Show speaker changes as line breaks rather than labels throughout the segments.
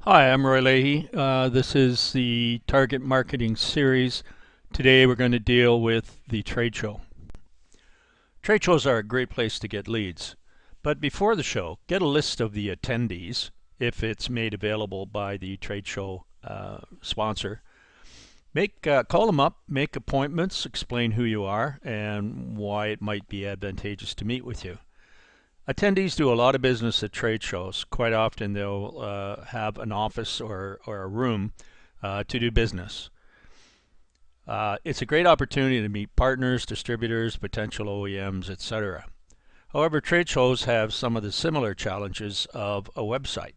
Hi, I'm Roy Leahy. This is the Target Marketing Series. Today we're going to deal with the trade show. Trade shows are a great place to get leads. But before the show, get a list of the attendees if it's made available by the trade show sponsor. Call them up, make appointments, explain who you are and why it might be advantageous to meet with you. Attendees do a lot of business at trade shows. Quite often they'll have an office or a room to do business. It's a great opportunity to meet partners, distributors, potential OEMs, etc. However, trade shows have some of the similar challenges of a website,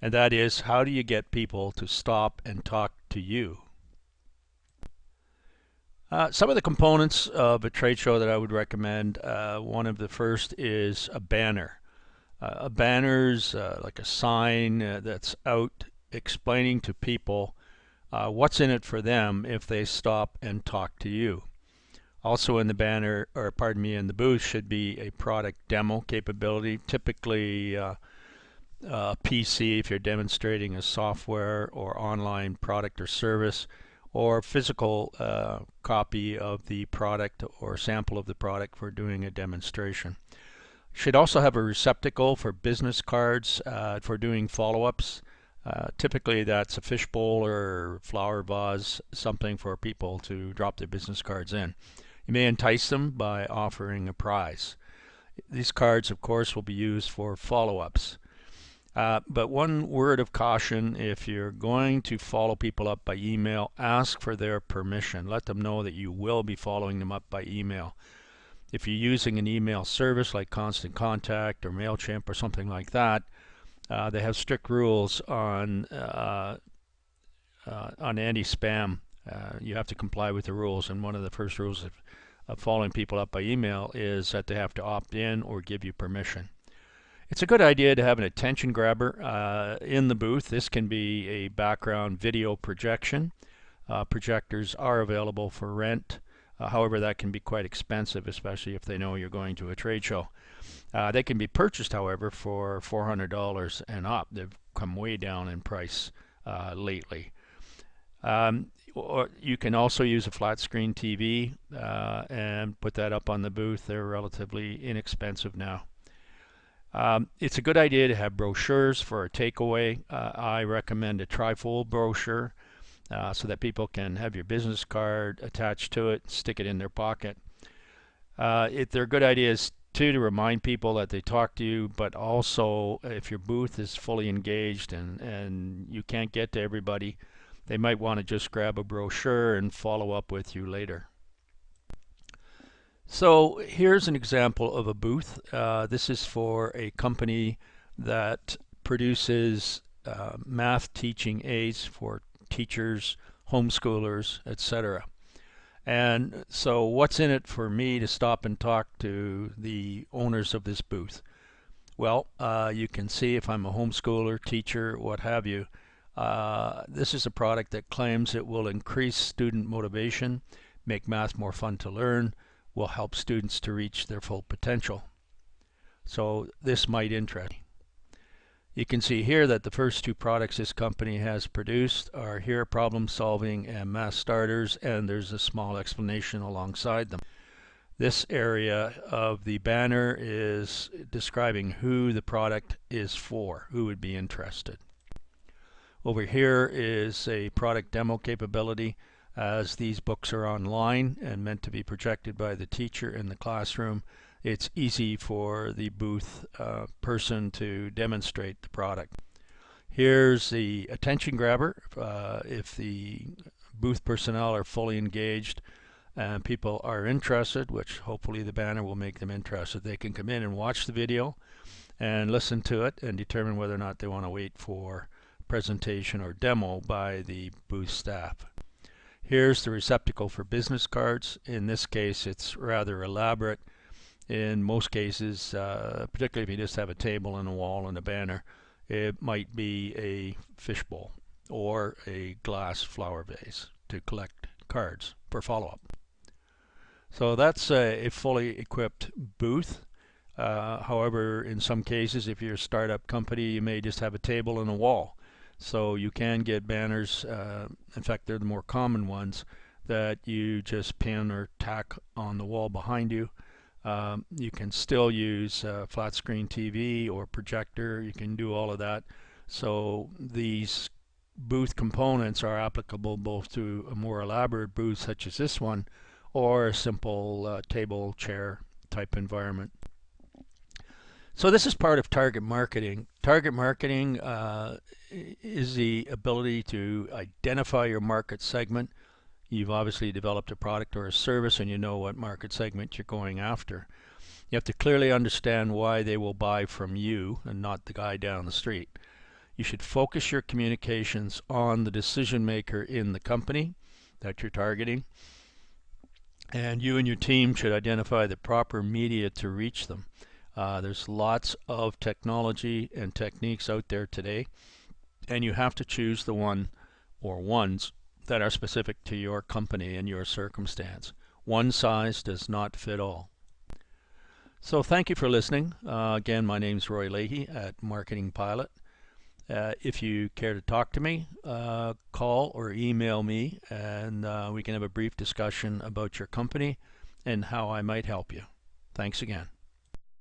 and that is, how do you get people to stop and talk to you? Some of the components of a trade show that I would recommend, one of the first is a banner. A banner's like a sign that's out explaining to people what's in it for them if they stop and talk to you. Also in the banner, or pardon me, in the booth should be a product demo capability, typically a PC if you're demonstrating a software or online product or service, or physical copy of the product or sample of the product for doing a demonstration. Should also have a receptacle for business cards for doing follow-ups. Typically that's a fishbowl or flower vase, something for people to drop their business cards in. You may entice them by offering a prize. These cards, of course, will be used for follow-ups. But one word of caution: if you're going to follow people up by email, ask for their permission. Let them know that you will be following them up by email. If you're using an email service like Constant Contact or MailChimp or something like that, they have strict rules on anti-spam. You have to comply with the rules, and one of the first rules of following people up by email is that they have to opt in or give you permission. It's a good idea to have an attention grabber in the booth. This can be a background video projection. Projectors are available for rent. However, that can be quite expensive, especially if they know you're going to a trade show. They can be purchased, however, for $400 and up. They've come way down in price lately. Or you can also use a flat screen TV and put that up on the booth. They're relatively inexpensive now. It's a good idea to have brochures for a takeaway. I recommend a trifold brochure so that people can have your business card attached to it, stick it in their pocket. They're good ideas too to remind people that they talk to you, but also if your booth is fully engaged and you can't get to everybody, they might want to just grab a brochure and follow up with you later. So here's an example of a booth. This is for a company that produces math teaching aids for teachers, homeschoolers, etc. And so what's in it for me to stop and talk to the owners of this booth? Well, you can see if I'm a homeschooler, teacher, what have you. This is a product that claims it will increase student motivation, make math more fun to learn, will help students to reach their full potential. So this might interest you. You can see here that the first two products this company has produced are here: problem solving and math starters, and there's a small explanation alongside them. This area of the banner is describing who the product is for, who would be interested. Over here is a product demo capability. As these books are online and meant to be projected by the teacher in the classroom, it's easy for the booth person to demonstrate the product. Here's the attention grabber. If the booth personnel are fully engaged and people are interested, which hopefully the banner will make them interested, they can come in and watch the video and listen to it and determine whether or not they want to wait for presentation or demo by the booth staff. Here's the receptacle for business cards. In this case, it's rather elaborate. In most cases, particularly if you just have a table and a wall and a banner, it might be a fishbowl or a glass flower vase to collect cards for follow-up. So that's a fully equipped booth. However, in some cases, if you're a startup company, you may just have a table and a wall. So you can get banners, in fact they're the more common ones, that you just pin or tack on the wall behind you. You can still use flat screen TV or projector. You can do all of that. So these booth components are applicable both to a more elaborate booth such as this one, or a simple table chair type environment. So this is part of target marketing. Target marketing is the ability to identify your market segment. You've obviously developed a product or a service and you know what market segment you're going after. You have to clearly understand why they will buy from you and not the guy down the street. You should focus your communications on the decision maker in the company that you're targeting, and you and your team should identify the proper media to reach them. There's lots of technology and techniques out there today, and you have to choose the one or ones that are specific to your company and your circumstance. One size does not fit all. So thank you for listening. Again, my name is Roy Leahy at Marketing Pilot. If you care to talk to me, call or email me, and we can have a brief discussion about your company and how I might help you. Thanks again.